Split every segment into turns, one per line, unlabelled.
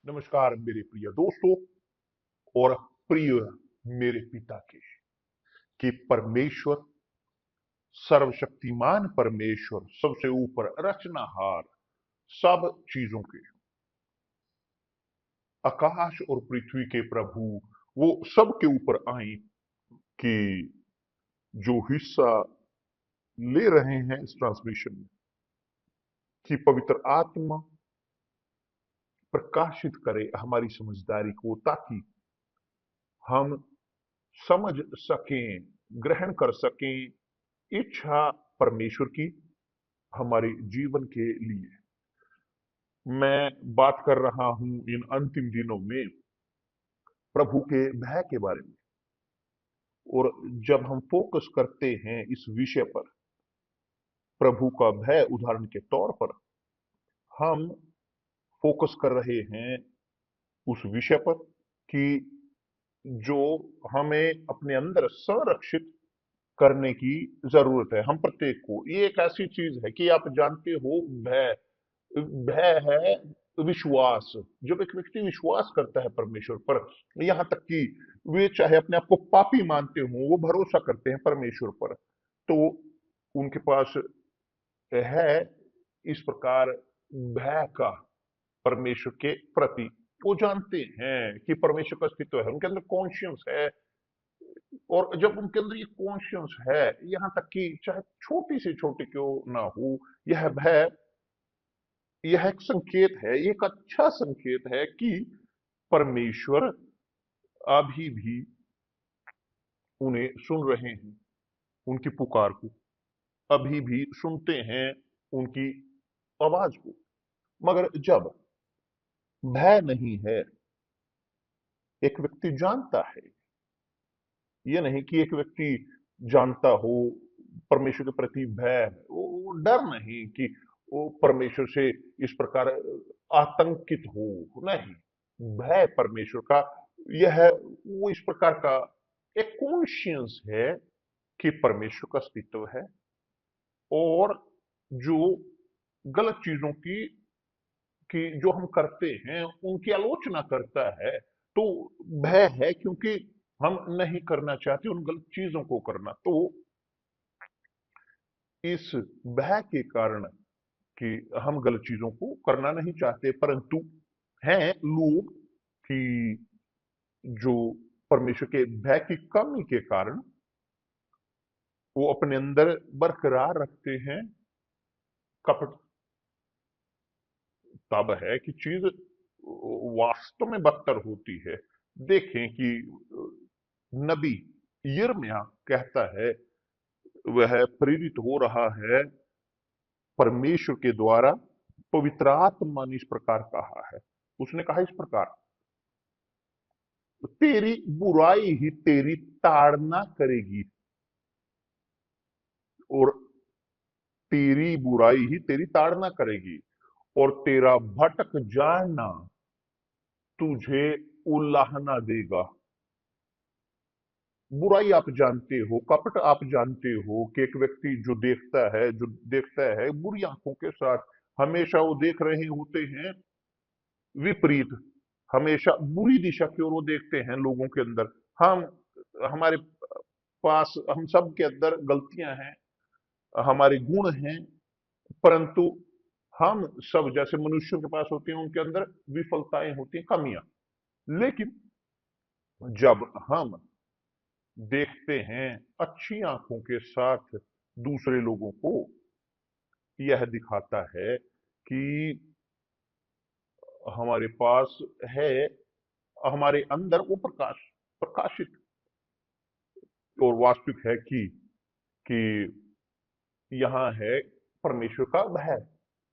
नमस्कार मेरे प्रिय दोस्तों और प्रिय मेरे पिता के कि परमेश्वर सर्वशक्तिमान परमेश्वर सबसे ऊपर रचनाहार सब चीजों के आकाश और पृथ्वी के प्रभु वो सबके ऊपर आए कि जो हिस्सा ले रहे हैं इस ट्रांसमिशन में कि पवित्र आत्मा प्रकाशित करे हमारी समझदारी को ताकि हम समझ सकें, ग्रहण कर सकें इच्छा परमेश्वर की हमारे जीवन के लिए। मैं बात कर रहा हूं इन अंतिम दिनों में प्रभु के भय के बारे में। और जब हम फोकस करते हैं इस विषय पर, प्रभु का भय उदाहरण के तौर पर, हम फोकस कर रहे हैं उस विषय पर कि जो हमें अपने अंदर संरक्षित करने की जरूरत है। हम प्रत्येक को, ये एक ऐसी चीज है कि आप जानते हो, भय भय है विश्वास। जब एक व्यक्ति विश्वास करता है परमेश्वर पर, यहां तक कि वे चाहे अपने आप को पापी मानते हो, वो भरोसा करते हैं परमेश्वर पर, तो उनके पास है इस प्रकार भय का परमेश्वर के प्रति। वो जानते हैं कि परमेश्वर का अस्तित्व है, उनके अंदर कॉन्शियस है। और जब उनके अंदर ये कॉन्शियस है, यहां तक कि चाहे छोटी से छोटी क्यों ना हो, यह भय, यह एक संकेत है, एक अच्छा संकेत है कि परमेश्वर अभी भी उन्हें सुन रहे हैं, उनकी पुकार को अभी भी सुनते हैं, उनकी आवाज को। मगर जब भय नहीं है, एक व्यक्ति जानता है, यह नहीं कि एक व्यक्ति जानता हो परमेश्वर के प्रति भय है, वो डर नहीं कि वो परमेश्वर से इस प्रकार आतंकित हो, नहीं। भय परमेश्वर का यह है, वो इस प्रकार का एक कॉन्शियस है कि परमेश्वर का अस्तित्व है। और जो गलत चीजों की जो हम करते हैं उनकी आलोचना करता है, तो भय है क्योंकि हम नहीं करना चाहते उन गलत चीजों को करना। तो इस भय के कारण कि हम गलत चीजों को करना नहीं चाहते, परंतु हैं लोग कि जो परमेश्वर के भय की कमी के कारण वो अपने अंदर बरकरार रखते हैं कपट। तब है कि चीज वास्तव में बदतर होती है। देखें कि नबी यिर्मयाह कहता है, वह प्रेरित हो रहा है परमेश्वर के द्वारा, पवित्र आत्मा ने इस प्रकार कहा है। उसने कहा इस प्रकार, तेरी बुराई ही तेरी ताड़ना करेगी, और तेरी बुराई ही तेरी ताड़ना करेगी, और तेरा भटक जाना तुझे उलाहना देगा। बुराई आप जानते हो, कपट आप जानते हो कि एक व्यक्ति जो देखता है बुरी आंखों के साथ, हमेशा वो देख रहे होते हैं विपरीत, हमेशा बुरी दिशा की ओर वो देखते हैं लोगों के अंदर। हम हमारे पास, हम सब के अंदर गलतियां हैं, हमारे गुण हैं, परंतु हम सब जैसे मनुष्यों के पास होते हैं, उनके अंदर विफलताएं होती हैं, कमियां। लेकिन जब हम देखते हैं अच्छी आंखों के साथ दूसरे लोगों को, यह दिखाता है कि हमारे पास है, हमारे अंदर वो प्रकाशित और वास्तविक है कि यहां है परमेश्वर का भय।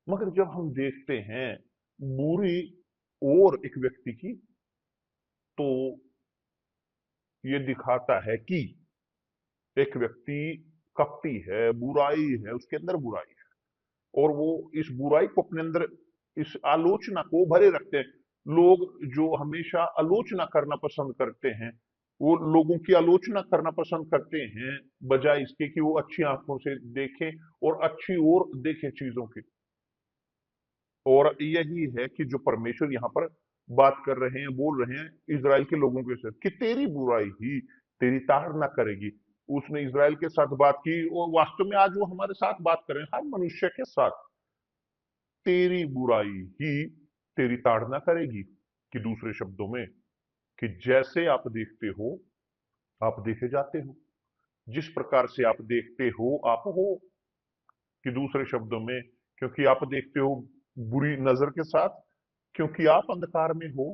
मगर जब हम देखते हैं बुरी और एक व्यक्ति की, तो ये दिखाता है कि एक व्यक्ति कपटी है, बुराई है, उसके अंदर बुराई है, और वो इस बुराई को अपने अंदर, इस आलोचना को भरे रखते हैं। लोग जो हमेशा आलोचना करना पसंद करते हैं, वो लोगों की आलोचना करना पसंद करते हैं, बजाय इसके कि वो अच्छी आंखों से देखें और अच्छी ओर देखें चीजों की। और यही है कि जो परमेश्वर यहां पर बात कर रहे हैं, बोल रहे हैं इजराइल के लोगों के साथ कि तेरी बुराई ही तेरी ताड़ना करेगी। उसने इजराइल के साथ बात की और वास्तव में आज वो हमारे साथ बात कर रहे हैं, हर मनुष्य के साथ। तेरी बुराई ही तेरी ताड़ना करेगी, कि दूसरे शब्दों में कि जैसे आप देखते हो आप देखे जाते हो, जिस प्रकार से आप देखते हो आप हो। कि दूसरे शब्दों में, क्योंकि आप देखते हो बुरी नजर के साथ, क्योंकि आप अंधकार में हो।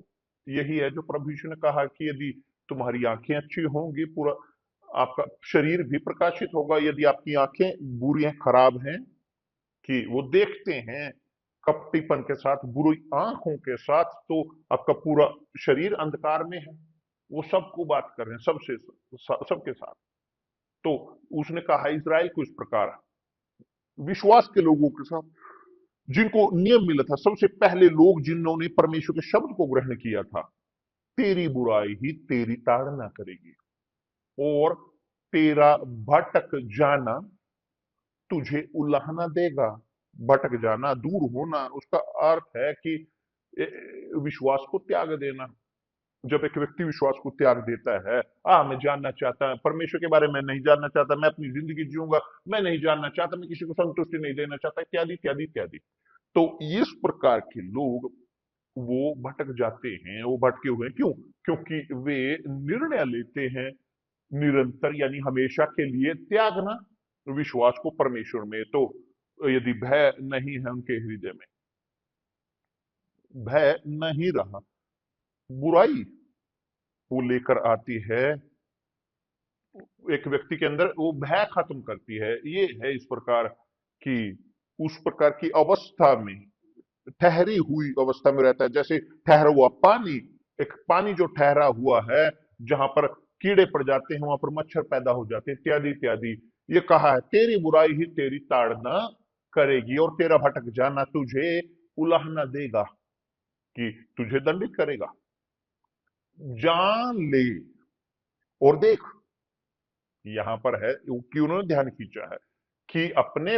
यही है जो प्रभु यीशु ने कहा कि यदि तुम्हारी आंखें अच्छी होंगी, पूरा आपका शरीर भी प्रकाशित होगा। यदि आपकी आंखें बुरी हैं, खराब हैं, कि वो देखते हैं कपटीपन के साथ, बुरी आंखों के साथ, तो आपका पूरा शरीर अंधकार में है। वो सबको बात कर रहे हैं, सबसे सबके साथ। तो उसने कहा इजराइल को इस प्रकार, विश्वास के लोगों के साथ, जिनको नियम मिला था, सबसे पहले लोग जिन्होंने परमेश्वर के शब्द को ग्रहण किया था, तेरी बुराई ही तेरी ताड़ना करेगी और तेरा भटक जाना तुझे उलाहना देगा। भटक जाना, दूर होना, उसका अर्थ है कि ए, विश्वास को त्याग देना। जब एक व्यक्ति विश्वास को त्याग देता है, मैं जानना चाहता है परमेश्वर के बारे में, नहीं जानना चाहता, मैं अपनी जिंदगी जीऊंगा, मैं नहीं जानना चाहता, मैं किसी को संतुष्टि नहीं देना चाहता, इत्यादि इत्यादि इत्यादि। तो इस प्रकार के लोग वो भटक जाते हैं। वो भटके हुए हैं, क्यों? क्योंकि वे निर्णय लेते हैं निरंतर, यानी हमेशा के लिए त्यागना विश्वास को परमेश्वर में। तो यदि भय नहीं है उनके हृदय में, भय नहीं रहा, बुराई वो लेकर आती है एक व्यक्ति के अंदर, वो भय खत्म करती है। ये है इस प्रकार की, उस प्रकार की अवस्था में, ठहरी हुई अवस्था में रहता है। जैसे ठहरा हुआ पानी, एक पानी जो ठहरा हुआ है, जहां पर कीड़े पड़ जाते हैं, वहां पर मच्छर पैदा हो जाते हैं, इत्यादि इत्यादि। ये कहा है तेरी बुराई ही तेरी ताड़ना करेगी और तेरा भटक जाना तुझे उलाहना देगा, कि तुझे दंडित करेगा। जान ले और देख, यहां पर है कि उन्होंने ध्यान खींचा है कि अपने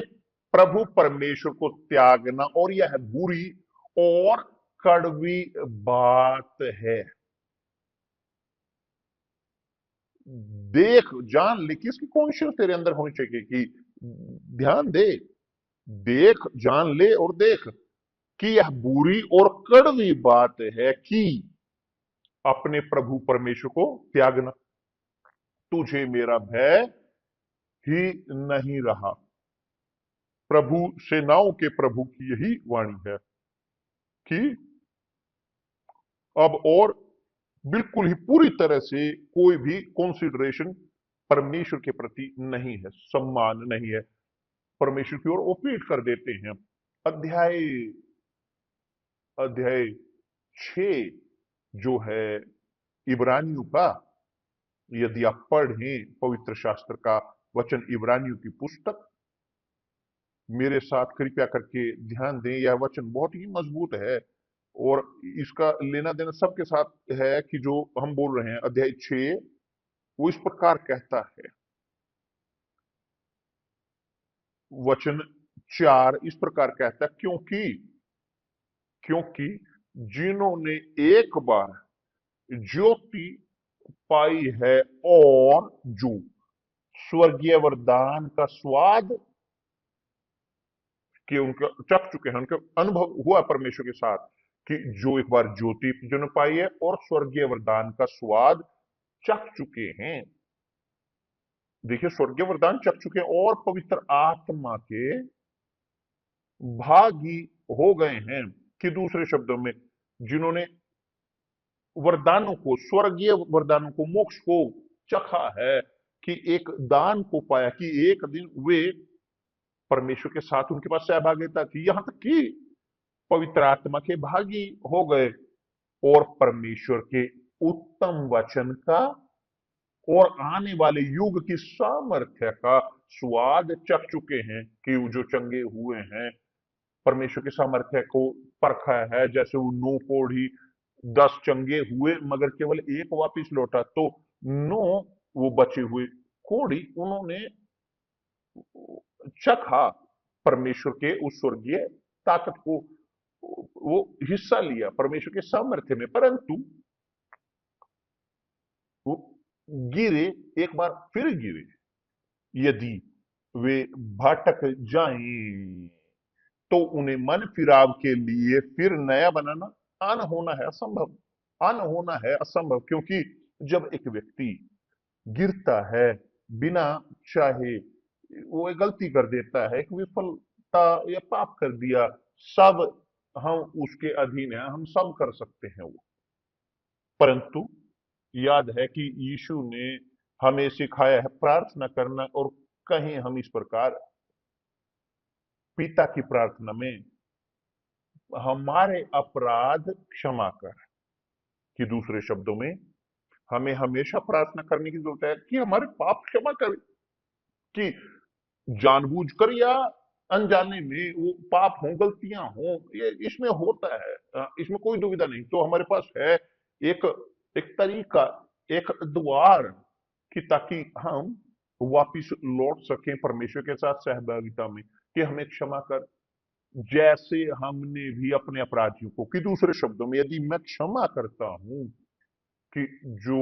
प्रभु परमेश्वर को त्यागना, और यह बुरी और कड़वी बात है। देख, जान ले, कि इसकी कॉन्शियस तेरे अंदर होनी चाहिए कि ध्यान दे, देख, जान ले और देख कि यह बुरी और कड़वी बात है कि अपने प्रभु परमेश्वर को त्यागना। तुझे मेरा भय ही नहीं रहा। प्रभु सेनाओं के प्रभु की यही वाणी है कि अब और बिल्कुल ही पूरी तरह से कोई भी कंसिडरेशन परमेश्वर के प्रति नहीं है, सम्मान नहीं है। परमेश्वर की ओर वो पीठ कर देते हैं। अध्याय अध्याय 6 जो है इब्रानियों का, यदि आप पढ़ें पवित्र शास्त्र का वचन, इब्रानियों की पुस्तक, मेरे साथ कृपया करके ध्यान दें। यह वचन बहुत ही मजबूत है और इसका लेना देना सबके साथ है कि जो हम बोल रहे हैं। अध्याय 6 वो इस प्रकार कहता है, वचन 4 इस प्रकार कहता है, क्योंकि क्योंकि जिन्होंने एक बार ज्योति पाई है और जो स्वर्गीय वरदान का स्वाद कि उनका चख चुके हैं, उनका अनुभव हुआ परमेश्वर के साथ, कि जो एक बार ज्योति जिन्होंने पाई है और स्वर्गीय वरदान का स्वाद चख चुके हैं। देखिए, स्वर्गीय वरदान चख चुके हैं और पवित्र आत्मा के भागी हो गए हैं। कि दूसरे शब्दों में, जिन्होंने वरदानों को, स्वर्गीय वरदानों को, मोक्ष को चखा है, कि एक दान को पाया, कि एक दिन वे परमेश्वर के साथ उनके पास सहभागिता थी, यहां तक कि पवित्र आत्मा के भागी हो गए और परमेश्वर के उत्तम वचन का और आने वाले युग की सामर्थ्य का स्वाद चख चुके हैं। कि वो जो चंगे हुए हैं, परमेश्वर के सामर्थ्य को परखा है। जैसे वो 9 कोढ़ी 10 चंगे हुए मगर केवल एक वापिस लौटा, तो 9 वो बचे हुए कोढ़ी उन्होंने चखा परमेश्वर के उस स्वर्गीय ताकत को, वो हिस्सा लिया परमेश्वर के सामर्थ्य में, परंतु वो गिरे, एक बार फिर गिरे। यदि वे भटक जाएं तो उन्हें मन फिराव के लिए फिर नया बनाना अनहोना है, असंभव। अनहोना है, असंभव, क्योंकि जब एक व्यक्ति गिरता है बिना चाहे, वो एक गलती कर देता है, एक विफलता या पाप कर दिया, सब हम उसके अधीन है, हम सब कर सकते हैं वो। परंतु याद है कि यीशु ने हमें सिखाया है प्रार्थना करना, और कहीं हम इस प्रकार पिता की प्रार्थना में हमारे अपराध क्षमा कर, कि दूसरे शब्दों में हमें हमेशा प्रार्थना करने की जरूरत है कि हमारे पाप क्षमा करे, कि जानबूझकर या अनजाने में वो पाप हो, गलतियां हो, ये इसमें होता है, इसमें कोई दुविधा नहीं। तो हमारे पास है एक एक तरीका, एक द्वार, कि ताकि हम वापिस लौट सकें परमेश्वर के साथ सहभागिता में, कि हमें क्षमा कर, जैसे हमने भी अपने अपराधियों को, कि दूसरे शब्दों में यदि मैं क्षमा करता हूं, कि जो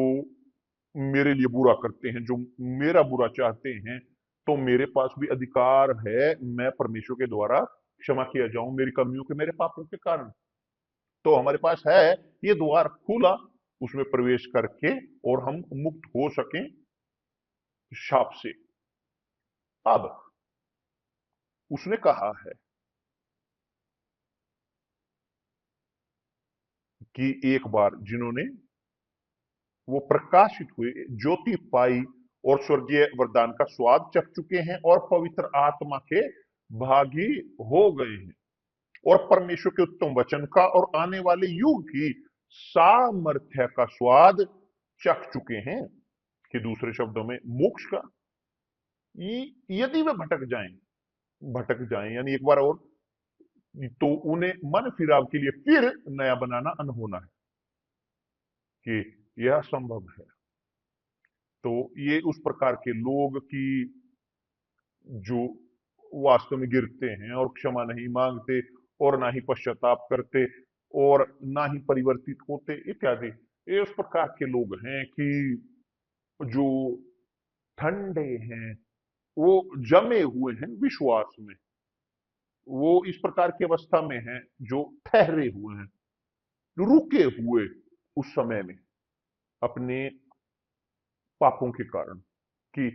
मेरे लिए बुरा करते हैं, जो मेरा बुरा चाहते हैं, तो मेरे पास भी अधिकार है, मैं परमेश्वर के द्वारा क्षमा किया जाऊं मेरी कमियों के, मेरे पापों के कारण। तो हमारे पास है ये द्वार खुला, उसमें प्रवेश करके और हम मुक्त हो सकें शाप से। अब उसने कहा है कि एक बार जिन्होंने वो प्रकाशित हुए, ज्योति पाई और स्वर्गीय वरदान का स्वाद चख चुके हैं और पवित्र आत्मा के भागी हो गए हैं, और परमेश्वर के उत्तम वचन का और आने वाले युग की सामर्थ्य का स्वाद चख चुके हैं, कि दूसरे शब्दों में मोक्ष का। यदि वे भटक जाएं यानी एक बार और, तो उन्हें मन फिराव के लिए फिर नया बनाना अनहोना है, कि यह संभव है। तो ये उस प्रकार के लोग की जो वास्तव में गिरते हैं और क्षमा नहीं मांगते, और ना ही पश्चाताप करते, और ना ही परिवर्तित होते इत्यादि, ये उस प्रकार के लोग हैं कि जो ठंडे हैं, वो जमे हुए हैं विश्वास में, वो इस प्रकार की अवस्था में हैं जो ठहरे हुए हैं, जो रुके हुए उस समय में अपने पापों के कारण, कि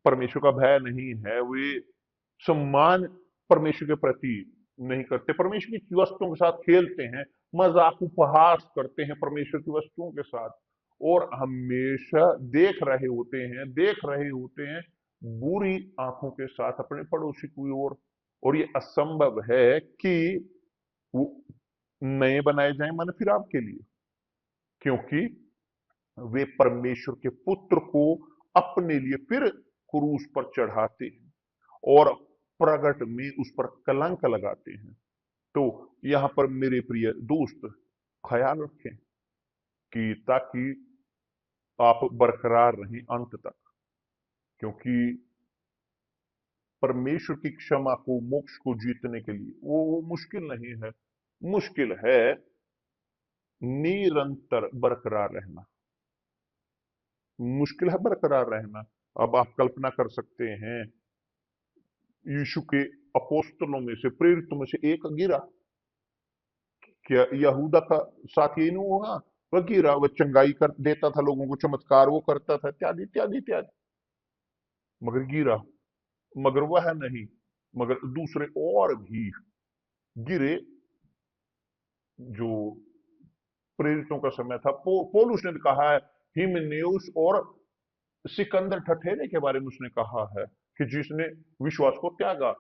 परमेश्वर का भय नहीं है, वे सम्मान परमेश्वर के प्रति नहीं करते, परमेश्वर की वस्तुओं के साथ खेलते हैं, मजाक उपहास करते हैं परमेश्वर की वस्तुओं के साथ, और हमेशा देख रहे होते हैं बुरी आंखों के साथ अपने पड़ोसी की ओर। और ये असंभव है कि वो नए बनाए जाएं मन फिराव के लिए, क्योंकि वे परमेश्वर के पुत्र को अपने लिए फिर क्रूस पर चढ़ाते हैं और प्रगट में उस पर कलंक लगाते हैं। तो यहां पर मेरे प्रिय दोस्त ख्याल रखें, कि ताकि आप बरकरार रहें अंत तक, क्योंकि परमेश्वर की क्षमा को, मोक्ष को जीतने के लिए वो मुश्किल नहीं है, मुश्किल है निरंतर बरकरार रहना, मुश्किल है बरकरार रहना। अब आप कल्पना कर सकते हैं, यीशु के अपोस्तलों में से, प्रेरितों में से एक गिरा, क्या यहूदा का साथ ये नहीं होगा? वह गिरा, वह चंगाई कर देता था लोगों को, चमत्कार वो करता था, इत्यादि इत्यादि इत्यादि, मगर गिरा। मगर वह नहीं, मगर दूसरे और भी गिरे। जो प्रेरितों का समय था, पौलुस ने कहा है, हिमनेउस और सिकंदर ठठेरे के बारे में उसने कहा है, कि जिसने विश्वास को त्यागा,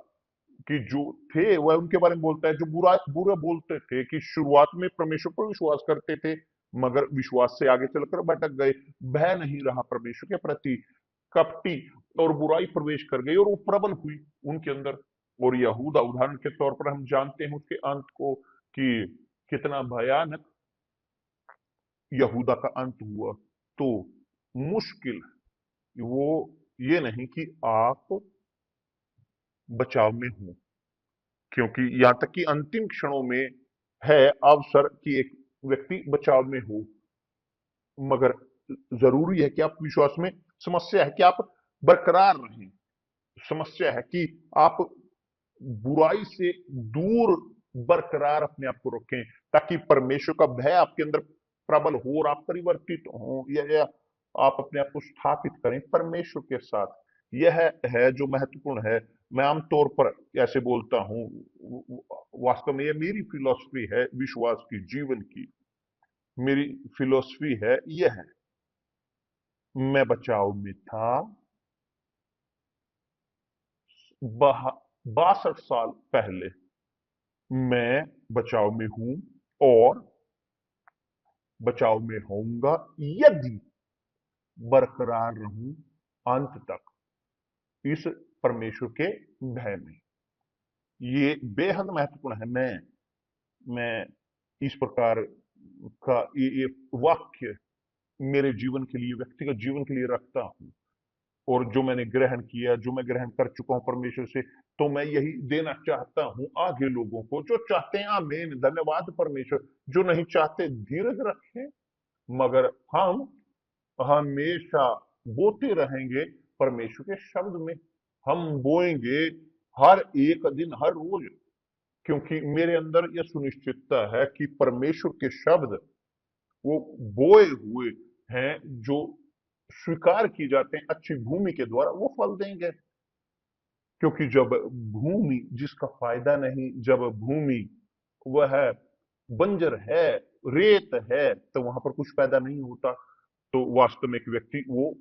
कि जो थे वह उनके बारे में बोलता है जो बुरा बुरा बोलते थे, कि शुरुआत में परमेश्वर पर विश्वास करते थे, मगर विश्वास से आगे चलकर भटक गए, भय नहीं रहा परमेश्वर के प्रति, कपटी और बुराई प्रवेश कर गई और वो प्रबल हुई उनके अंदर। और यहूदा उदाहरण के तौर पर हम जानते हैं उसके अंत को, कि कितना भयानक यहूदा का अंत हुआ। तो मुश्किल वो ये नहीं कि आप बचाव में हो, क्योंकि यहां तक कि अंतिम क्षणों में है अवसर कि एक व्यक्ति बचाव में हो, मगर जरूरी है कि आप विश्वास में, समस्या है कि आप बरकरार रहें, समस्या है कि आप बुराई से दूर बरकरार अपने आप को रखें, ताकि परमेश्वर का भय आपके अंदर प्रबल हो और आप परिवर्तित हो, या आप अपने आप को स्थापित करें परमेश्वर के साथ। यह है जो महत्वपूर्ण है। मैं आमतौर पर ऐसे बोलता हूं, वास्तव में यह मेरी फिलॉसफी है विश्वास की, जीवन की मेरी फिलॉसफी है। यह है, मैं बचाव में था 62 साल पहले, मैं बचाव में हूं और बचाव में होऊंगा यदि बरकरार रहूं अंत तक इस परमेश्वर के भय में। ये बेहद महत्वपूर्ण है। मैं इस प्रकार का ये वाक्य मेरे जीवन के लिए, व्यक्तिगत जीवन के लिए रखता हूं, और जो मैंने ग्रहण किया, जो मैं ग्रहण कर चुका हूं परमेश्वर से, तो मैं यही देना चाहता हूं आगे लोगों को जो चाहते हैं। आमीन, धन्यवाद परमेश्वर। जो नहीं चाहते धीरज रखें, मगर हम हमेशा बोते रहेंगे परमेश्वर के शब्द में। हम बोएंगे हर एक दिन, हर रोज, क्योंकि मेरे अंदर यह सुनिश्चितता है कि परमेश्वर के शब्द वो बोए हुए हैं, जो स्वीकार किए जाते हैं अच्छी भूमि के द्वारा, वो फल देंगे। क्योंकि जब भूमि जिसका फायदा नहीं, जब भूमि वह बंजर है, रेत है, तो वहां पर कुछ पैदा नहीं होता। तो वास्तव में एक व्यक्ति वो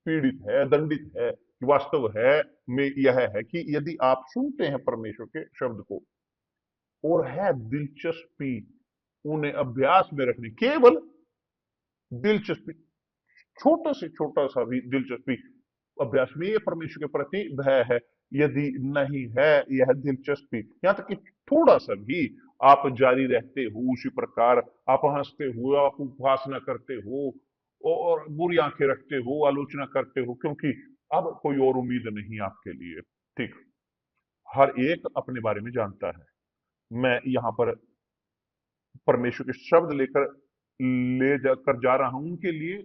पीड़ित है, दंडित है। वास्तव है में यह है कि यदि आप सुनते हैं परमेश्वर के शब्द को और है दिलचस्पी उन्हें अभ्यास में रखने, केवल दिलचस्पी, छोटा से छोटा सा भी दिलचस्पी अभ्यास में, ये परमेश्वर के प्रति भय है। यदि नहीं है यह दिलचस्पी, यहां तक कि थोड़ा सा भी आप जारी रहते हो उसी प्रकार, आप हंसते हो, आप उपासना करते हो और बुरी आंखें रखते हो, आलोचना करते हो, क्योंकि अब कोई और उम्मीद नहीं आपके लिए। ठीक, हर एक अपने बारे में जानता है। मैं यहां पर परमेश्वर के शब्द लेकर ले जाकर जा रहा हूं उनके लिए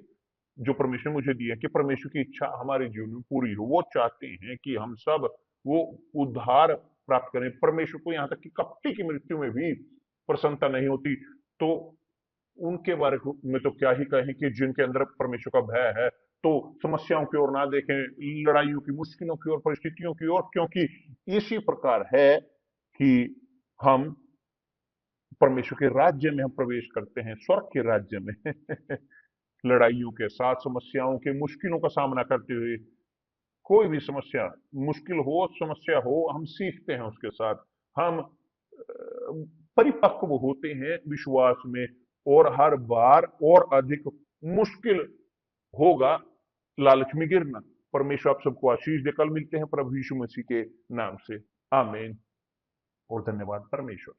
जो परमेश्वर ने मुझे दिया, कि परमेश्वर की इच्छा हमारे जीवन में पूरी हो। वो चाहते हैं कि हम सब वो उद्धार प्राप्त करें। परमेश्वर को यहां तक कि कपटी की मृत्यु में भी प्रसन्नता नहीं होती। तो उनके बारे में तो क्या ही कहें कि जिनके अंदर परमेश्वर का भय है, तो समस्याओं की ओर ना देखें, लड़ाइयों की, मुश्किलों की ओर, परिस्थितियों की ओर, क्योंकि इसी प्रकार है कि हम परमेश्वर के राज्य में हम प्रवेश करते हैं, स्वर्ग के राज्य में लड़ाइयों के साथ, समस्याओं के, मुश्किलों का सामना करते हुए, कोई भी समस्या, मुश्किल हो, समस्या हो, हम सीखते हैं उसके साथ। हम परिपक्व होते हैं विश्वास में, और हर बार और अधिक मुश्किल होगा लालच में गिरना। परमेश्वर आप सबको आशीष दे। कल मिलते हैं प्रभु यीशु मसीह के नाम से। आमीन और धन्यवाद परमेश्वर।